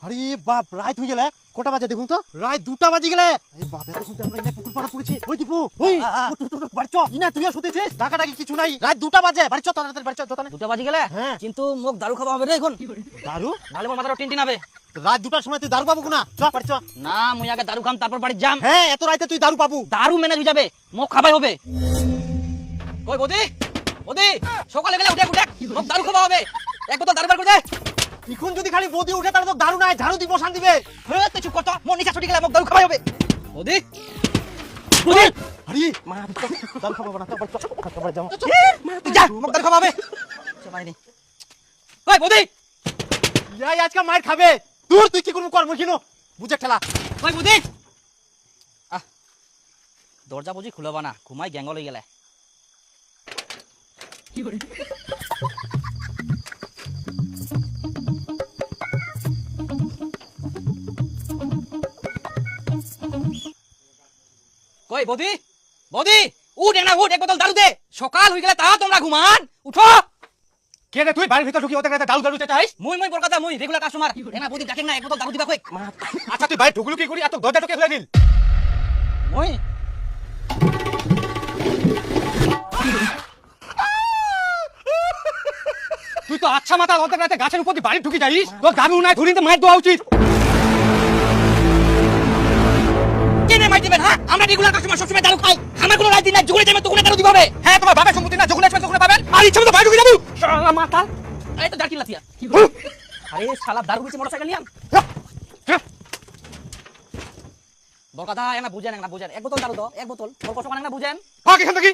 আরে বাপ, রাত হয়ে গেলে। কটা বাজে দেখুন তো? রাত 2টা বাজে গেলে। এই বাপ, এত শুনতে আমরা পুকুর পাড়া পড়েছি। ওই দীপু, ওই বাড়ি চ। ইনা তুইও শুতেছিস? টাকাটা কি কিছু নাই? রাত 2টা বাজে, বাড়ি চ তাড়াতাড়ি, বাড়ি চ তাড়াতাড়ি। 2টা বাজি গেলে হ্যাঁ। কিন্তু মোক দারু খাওয়া হবে রে এখন। দারু? নালে মোর মাথাটা টিনটিন হবে। রাত 2টার সময় তুই দারু পাবো না? চ বাড়ি চ। না মুই আগে দারু খাম তারপর বাড়ি যাম। হ্যাঁ, এত রাতে তুই দারু পাবো? দারু ম্যানেজ হয়ে যাবে, মোক খাবাই হবে। কই বদি, বদি সকালে গেলে উঠে উঠে মোক দারু খাওয়া হবে। এক বোতল দারু বার করে দে। এখন যদি খালি বদি উঠে তাহলে তো দারু নাই, ঝাড়ু দিব, শান দিবে। হে তুই চুপ কর তো, মোর নিচা ছুটি গেলে মোক দারু খাওয়াই হবে। বদি, বদি আরে মা, দারু খাবো না, তো বাড়ি চ, বাড়ি যাও। তুই যা, মোক দারু খাওয়া হবে। চল বাইরে। কই বদি, যাই আজকে মার খাবে। দূর, তুই কি করবো কর, মুখিন বুঝে ঠেলা। কই বদি। আহ, দরজা বুঝি খুলবা না, ঘুমাই গ্যাঙ্গল হয়ে গেলে। কই বদি, বদি উঠ না উঠ, এক বোতল দারু দে। সকাল হয়ে গেলে তা তোমরা ঘুমান, উঠো। কে রে তুই বাড়ির ভিতর ঢুকি ওদের কাছে দারু দারু চাইছিস? মুই বলকাতা মুই রেগুলার কাস্টমার। এনা বদি ডাকেন না, এক বোতল দারু দিবা কই। আচ্ছা তুই বাড়ি ঢুকলু কি করি? এত দরজা ঢুকে খুলে দিল। মুই তুই তো আচ্ছা মাথা ওদের রাতে গাছের উপর দিয়ে বাড়ি ঢুকে যাইস। তোর দারু নাই, ধরিতে মার দেওয়া উচিত। কেনে মাই দিবেন? হ্যাঁ, আমরা রেগুলার কাস্টমার, সবসময় দারু খাই। আমার কোনো রাইতি না, যুগলে টাইমে তোগুনে দারু দিবাবে। হ্যাঁ, তোমার বাবার সম্পত্তি না, যখন আসবে তখন পাবেন। আর ইচ্ছা মতো বাড়ি ঢুকে যাবো। শালা মাথা। এই তো জারকি লাতিয়া। আরে শালা দারু বিচে মোটরসাইকেল নিয়াম। বলকাতা এনা বুঝেন, এক বোতল দারু দাও, এক বোতল। বল কষ্ট কানে না বুঝেন। ভাগ এখান থেকে।